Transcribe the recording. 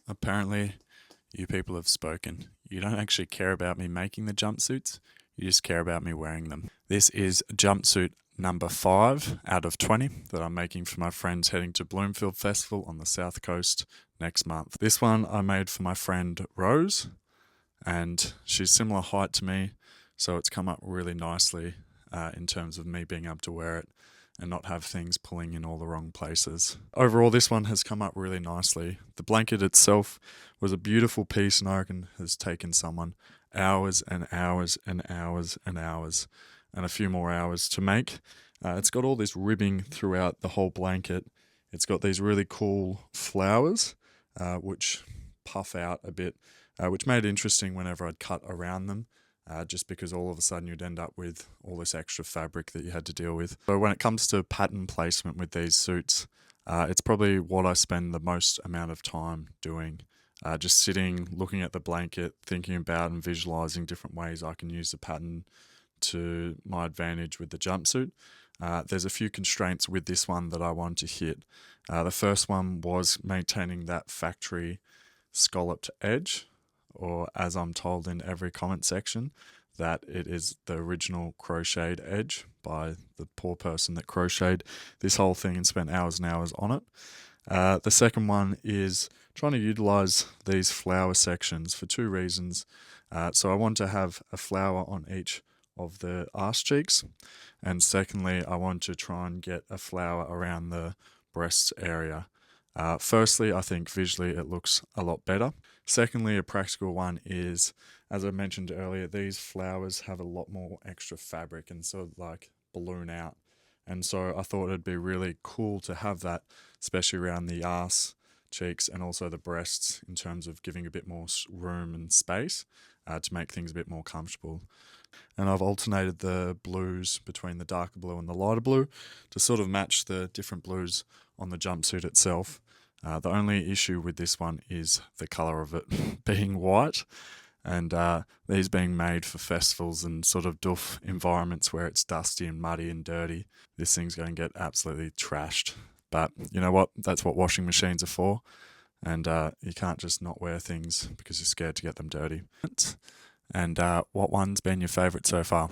Apparently, you people have spoken. You don't actually care about me making the jumpsuits, you just care about me wearing them. This is jumpsuit number 5 out of 20 that I'm making for my friends heading to Bloomfield Festival on the South Coast next month. This one I made for my friend Rose, and she's similar height to me, so it's come up really nicely in terms of me being able to wear it and not have things pulling in all the wrong places. Overall, this one has come up really nicely. The blanket itself was a beautiful piece and I reckon has taken someone hours and hours and hours and hours and a few more hours to make. It's got all this ribbing throughout the whole blanket. It's got these really cool flowers which puff out a bit, which made it interesting whenever I'd cut around them. Just because all of a sudden you'd end up with all this extra fabric that you had to deal with. So when it comes to pattern placement with these suits, it's probably what I spend the most amount of time doing. Just sitting, looking at the blanket, thinking about and visualizing different ways I can use the pattern to my advantage with the jumpsuit. There's a few constraints with this one that I want to hit. The first one was maintaining that factory scalloped edge, or as I'm told in every comment section, that it is the original crocheted edge by the poor person that crocheted this whole thing and spent hours and hours on it. The second one is trying to utilize these flower sections for two reasons. So I want to have a flower on each of the arse cheeks, and secondly, I want to try and get a flower around the breast area. Firstly, I think visually it looks a lot better. Secondly, a practical one is, as I mentioned earlier, these flowers have a lot more extra fabric and sort of like balloon out. And so I thought it'd be really cool to have that, especially around the arse cheeks and also the breasts, in terms of giving a bit more room and space to make things a bit more comfortable. And I've alternated the blues between the darker blue and the lighter blue to sort of match the different blues on the jumpsuit itself. The only issue with this one is the colour of it being white, and these being made for festivals and sort of doof environments where it's dusty and muddy and dirty. This thing's going to get absolutely trashed. But you know what? That's what washing machines are for, and you can't just not wear things because you're scared to get them dirty. And what one's been your favourite so far?